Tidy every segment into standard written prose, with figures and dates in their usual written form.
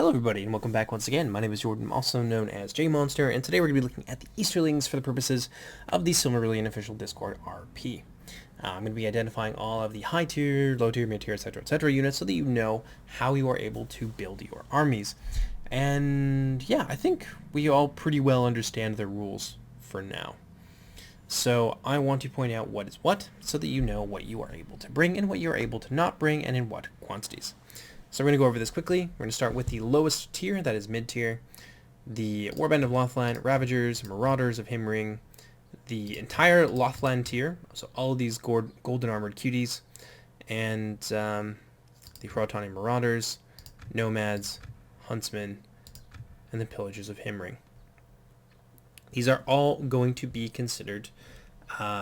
Hello everybody and welcome back once again. My name is Jordan, also known as JMonster, and today we're going to be looking at the Easterlings for the purposes of the Silmarillion official Discord RP. I'm going to be identifying all of the high tier, low tier, mid tier, etc. units so that you know how you are able to build your armies. And yeah, I think we all pretty well understand the rules for now. So I want to point out what is what so that you know what you are able to bring and what you are able to not bring and in what quantities. So we're going to go over this quickly. We're going to start with the lowest tier, that is mid-tier. The Warband of Lothland, Ravagers, Marauders of Himring, the entire Lothland tier, so all of these golden armored cuties, and the Hrotani Marauders, Nomads, Huntsmen, and the Pillagers of Himring. These are all going to be considered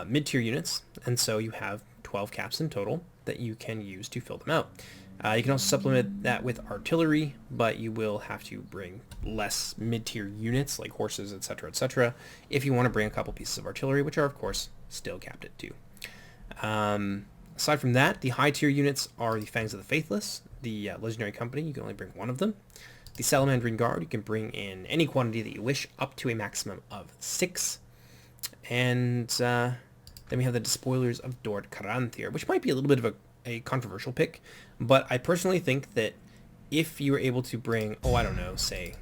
mid-tier units, and so you have 12 caps in total that you can use to fill them out. You can also supplement that with artillery, but you will have to bring less mid-tier units like horses, etc., if you want to bring a couple pieces of artillery, which are, of course, still capped at 2. Aside from that, the high-tier units are the Fangs of the Faithless, the Legendary Company. You can only bring one of them. The Salamandrine Guard, you can bring in any quantity that you wish, up to a maximum of 6. And then we have the Despoilers of Dort Caranthir, which might be a little bit of a controversial pick, but I personally think that if you were able to bring, I don't know, say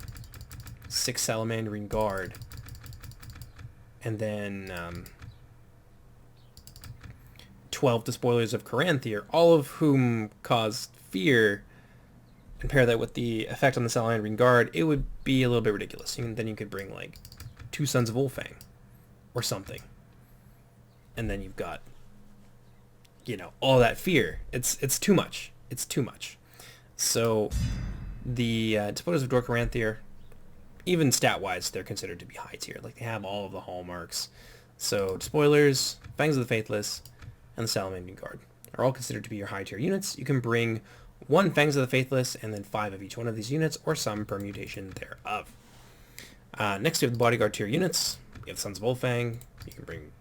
6 Salamandrine Guard, and then 12 Despoilers of Caranthir, all of whom cause fear, and pair that with the effect on the Salamandrine Guard, it would be a little bit ridiculous. Then you could bring like 2 Sons of Ulfang or something, and then you've got, all that fear. It's too much. It's too much. So the Despoilers of Dort Caranthir, even stat-wise, they're considered to be high tier. Like, they have all of the hallmarks. So Despoilers, Fangs of the Faithless, and the Salamandrine Guard are all considered to be your high tier units. You can bring 1 Fangs of the Faithless and then 5 of each one of these units, or some permutation thereof. Next, we have the Bodyguard tier units. You have Sons of Ulfang. You can bring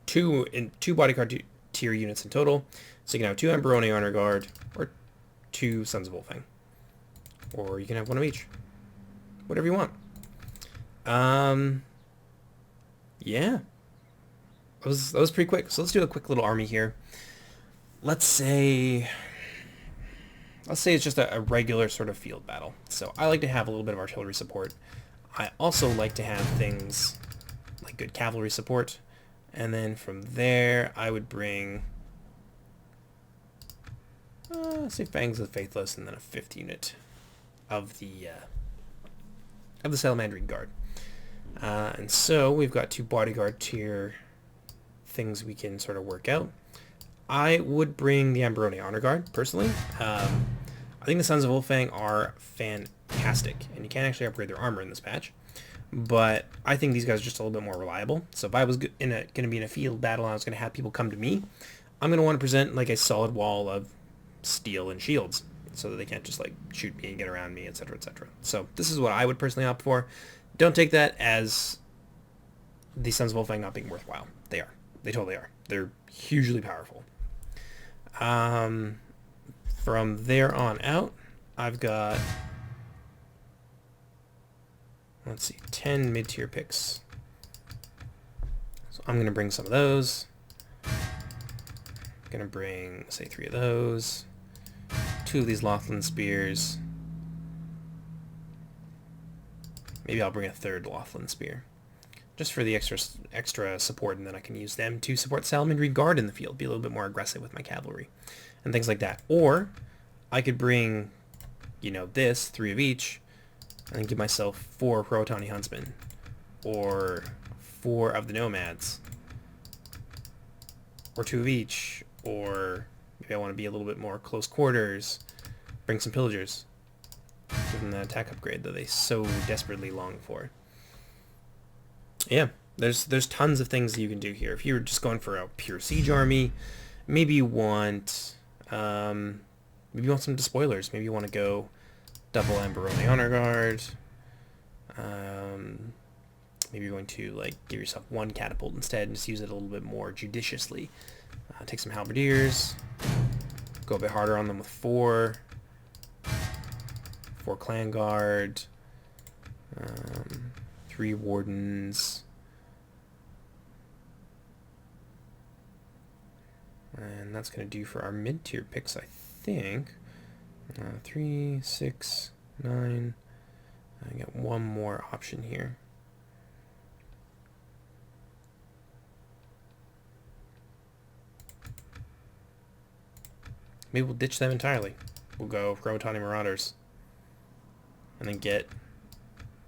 2 Bodyguard tier units in total. So you can have 2 Amberoni Honor Guard, or 2 Sons of Ulfang. Or you can have 1 of each. Whatever you want. Yeah. That was pretty quick. So let's do a quick little army here. Let's say it's just a regular sort of field battle. So I like to have a little bit of artillery support. I also like to have things like good cavalry support. And then from there, I would bring, say Fangs of the Faithless, and then a 5th unit of the Salamandrine Guard. And so we've got 2 bodyguard tier things we can sort of work out. I would bring the Amberoni Honor Guard, personally. I think the Sons of Ulfang are fantastic, and you can actually upgrade their armor in this patch. But I think these guys are just a little bit more reliable. So if I was going to be in a field battle and I was going to have people come to me, I'm going to want to present like a solid wall of steel and shields so that they can't just like shoot me and get around me, etc. So this is what I would personally opt for. Don't take that as the Sons of Ulfang not being worthwhile. They are. They totally are. They're hugely powerful. From there on out, I've got, let's see, 10 mid-tier picks. So I'm going to bring some of those. I'm going to bring, say, 3 of those. 2 of these Lothland Spears. Maybe I'll bring a 3rd Lothland Spear, just for the extra support, and then I can use them to support Salamandrine Guard in the field, be a little bit more aggressive with my cavalry, and things like that. Or I could bring, this, 3 of each, and then give myself 4 Hrotani Huntsmen, or 4 of the Nomads, or 2 of each, or maybe I want to be a little bit more close quarters, bring some Pillagers, give them that attack upgrade that they so desperately long for. Yeah, there's tons of things that you can do here. If you're just going for a pure siege army, maybe you want some Despoilers. Maybe you want to go double Amberoni Honor Guard. Maybe you're going to like give yourself 1 catapult instead and just use it a little bit more judiciously. Take some Halberdiers, go a bit harder on them with 4 4 clan guard, 3 wardens, and that's going to do for our mid-tier picks, I think. 3, 6, 9. I got one more option here. Maybe we'll ditch them entirely. We'll go Grotani Marauders. And then get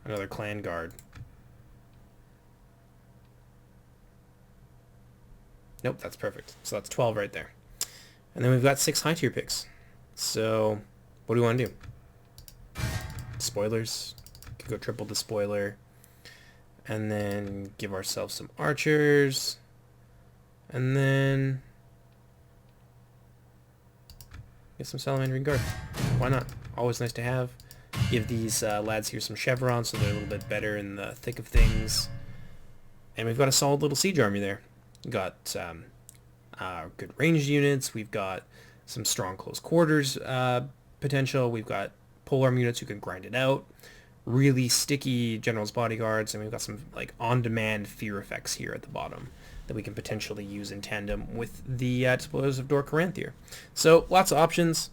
another clan guard. Nope, that's perfect. So that's 12 right there. And then we've got 6 high tier picks. So what do we want to do? Spoilers. Could go triple the spoiler. And then give ourselves some archers. And then get some Salamandering Guard. Why not? Always nice to have. Give these lads here some chevrons so they're a little bit better in the thick of things. And we've got a solid little siege army there. We've got good ranged units. We've got some strong close quarters potential. We've got polearm units who can grind it out. Really sticky general's bodyguards. And we've got some like on-demand fear effects here at the bottom that we can potentially use in tandem with the Despoilers of Dor Caranthier. So lots of options.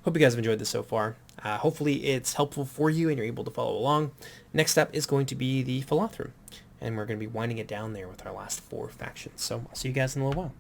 Hope you guys have enjoyed this so far. Hopefully it's helpful for you and you're able to follow along. Next up is going to be the Philothrum, and we're going to be winding it down there with our last 4 factions. So I'll see you guys in a little while.